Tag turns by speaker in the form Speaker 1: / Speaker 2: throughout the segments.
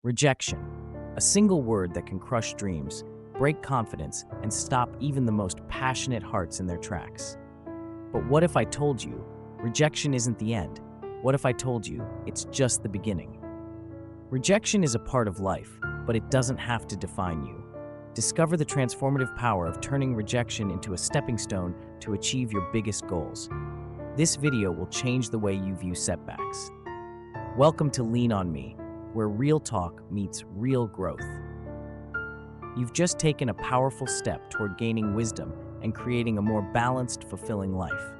Speaker 1: Rejection, a single word that can crush dreams, break confidence, and stop even the most passionate hearts in their tracks. But what if I told you, rejection isn't the end? What if I told you, it's just the beginning? Rejection is a part of life, but it doesn't have to define you. Discover the transformative power of turning rejection into a stepping stone to achieve your biggest goals. This video will change the way you view setbacks. Welcome to Lean on Me, where real talk meets real growth. You've just taken a powerful step toward gaining wisdom and creating a more balanced, fulfilling life.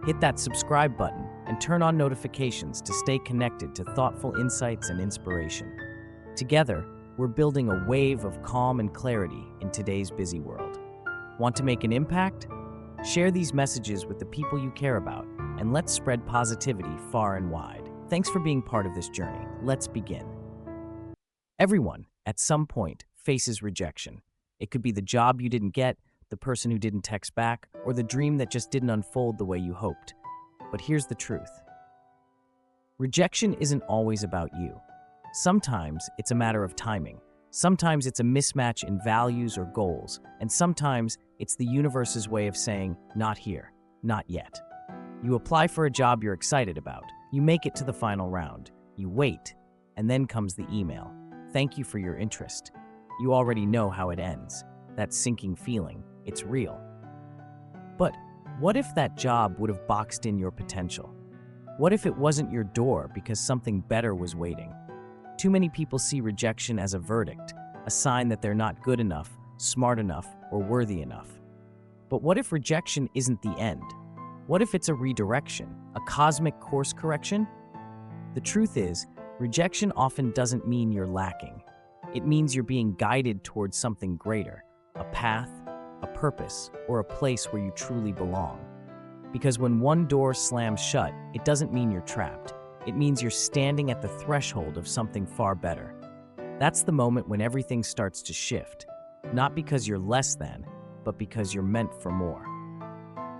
Speaker 1: Hit that subscribe button and turn on notifications to stay connected to thoughtful insights and inspiration. Together, we're building a wave of calm and clarity in today's busy world. Want to make an impact? Share these messages with the people you care about, and let's spread positivity far and wide. Thanks for being part of this journey. Let's begin. Everyone, at some point, faces rejection. It could be the job you didn't get, the person who didn't text back, or the dream that just didn't unfold the way you hoped. But here's the truth. Rejection isn't always about you. Sometimes it's a matter of timing. Sometimes it's a mismatch in values or goals, and sometimes it's the universe's way of saying, not here, not yet. You apply for a job you're excited about. You make it to the final round. You wait, and then comes the email. Thank you for your interest. You already know how it ends. That sinking feeling, it's real. But what if that job would have boxed in your potential? What if it wasn't your door because something better was waiting? Too many people see rejection as a verdict, a sign that they're not good enough, smart enough, or worthy enough. But what if rejection isn't the end? What if it's a redirection, a cosmic course correction? The truth is, rejection often doesn't mean you're lacking. It means you're being guided towards something greater, a path, a purpose, or a place where you truly belong. Because when one door slams shut, it doesn't mean you're trapped. It means you're standing at the threshold of something far better. That's the moment when everything starts to shift, not because you're less than, but because you're meant for more.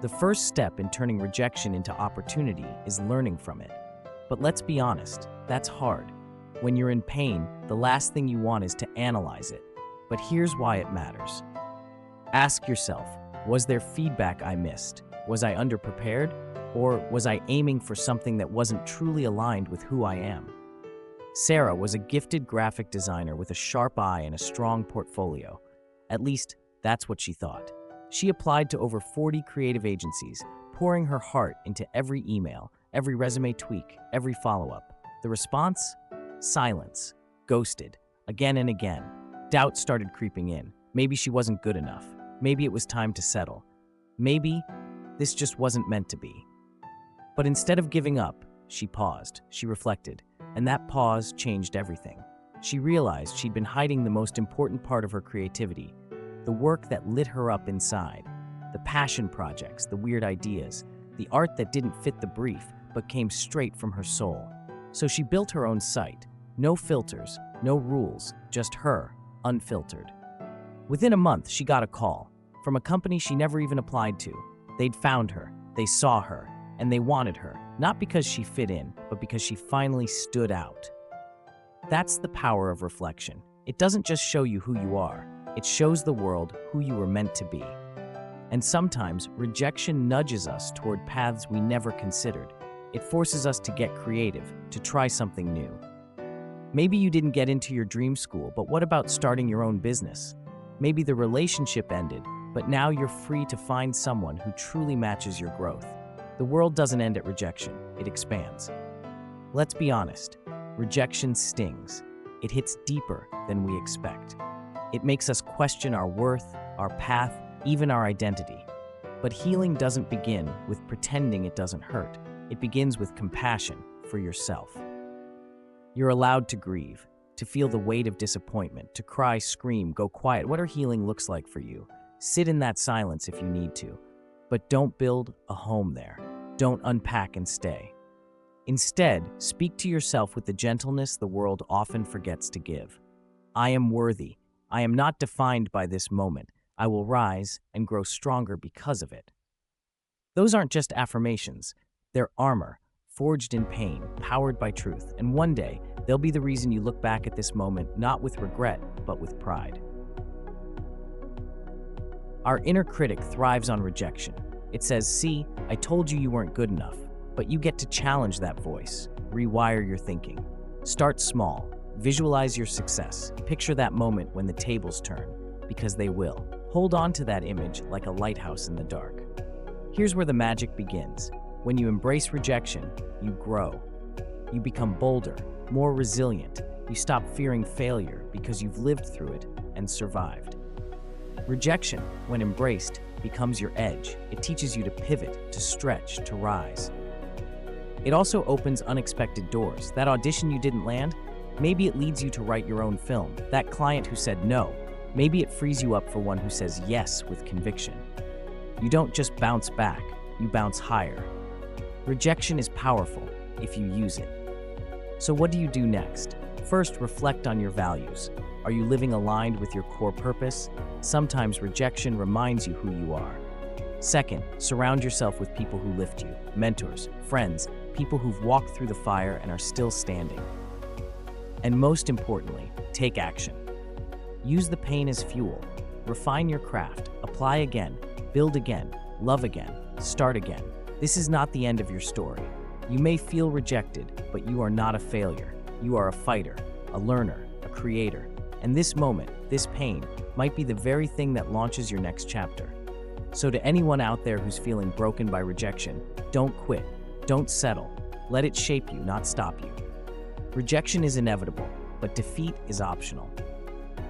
Speaker 1: The first step in turning rejection into opportunity is learning from it. But let's be honest, that's hard. When you're in pain, the last thing you want is to analyze it. But here's why it matters. Ask yourself, was there feedback I missed? Was I underprepared? Or was I aiming for something that wasn't truly aligned with who I am? Sarah was a gifted graphic designer with a sharp eye and a strong portfolio. At least, that's what she thought. She applied to over 40 creative agencies, pouring her heart into every email, every resume tweak, every follow-up. The response? Silence. Ghosted. Again and again. Doubt started creeping in. Maybe she wasn't good enough. Maybe it was time to settle. Maybe this just wasn't meant to be. But instead of giving up, she paused, she reflected, and that pause changed everything. She realized she'd been hiding the most important part of her creativity, the work that lit her up inside, the passion projects, the weird ideas, the art that didn't fit the brief but came straight from her soul. So she built her own site, no filters, no rules, just her, unfiltered. Within a month, she got a call from a company she never even applied to. They'd found her, they saw her, and they wanted her, not because she fit in, but because she finally stood out. That's the power of reflection. It doesn't just show you who you are, it shows the world who you were meant to be. And sometimes, rejection nudges us toward paths we never considered. It forces us to get creative, to try something new. Maybe you didn't get into your dream school, but what about starting your own business? Maybe the relationship ended, but now you're free to find someone who truly matches your growth. The world doesn't end at rejection, it expands. Let's be honest, rejection stings. It hits deeper than we expect. It makes us question our worth, our path, even our identity. But healing doesn't begin with pretending it doesn't hurt. It begins with compassion for yourself. You're allowed to grieve, to feel the weight of disappointment, to cry, scream, go quiet, whatever healing looks like for you. Sit in that silence if you need to. But don't build a home there. Don't unpack and stay. Instead, speak to yourself with the gentleness the world often forgets to give. I am worthy. I am not defined by this moment. I will rise and grow stronger because of it. Those aren't just affirmations. They're armor, forged in pain, powered by truth, and one day, they'll be the reason you look back at this moment not with regret, but with pride. Our inner critic thrives on rejection. It says, "See, I told you you weren't good enough," but you get to challenge that voice, rewire your thinking. Start small, visualize your success, picture that moment when the tables turn, because they will. Hold on to that image like a lighthouse in the dark. Here's where the magic begins. When you embrace rejection, you grow. You become bolder, more resilient. You stop fearing failure because you've lived through it and survived. Rejection, when embraced, becomes your edge. It teaches you to pivot, to stretch, to rise. It also opens unexpected doors. That audition you didn't land, maybe it leads you to write your own film. That client who said no, maybe it frees you up for one who says yes with conviction. You don't just bounce back, you bounce higher. Rejection is powerful if you use it. So what do you do next? First, reflect on your values. Are you living aligned with your core purpose? Sometimes rejection reminds you who you are. Second, surround yourself with people who lift you, mentors, friends, people who've walked through the fire and are still standing. And most importantly, take action. Use the pain as fuel. Refine your craft, apply again, build again, love again, start again. This is not the end of your story. You may feel rejected, but you are not a failure. You are a fighter, a learner, a creator. And this moment, this pain, might be the very thing that launches your next chapter. So to anyone out there who's feeling broken by rejection, don't quit, don't settle. Let it shape you, not stop you. Rejection is inevitable, but defeat is optional.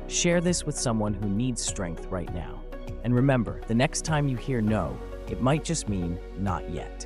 Speaker 1: Share this with someone who needs strength right now. And remember, the next time you hear no, it might just mean not yet.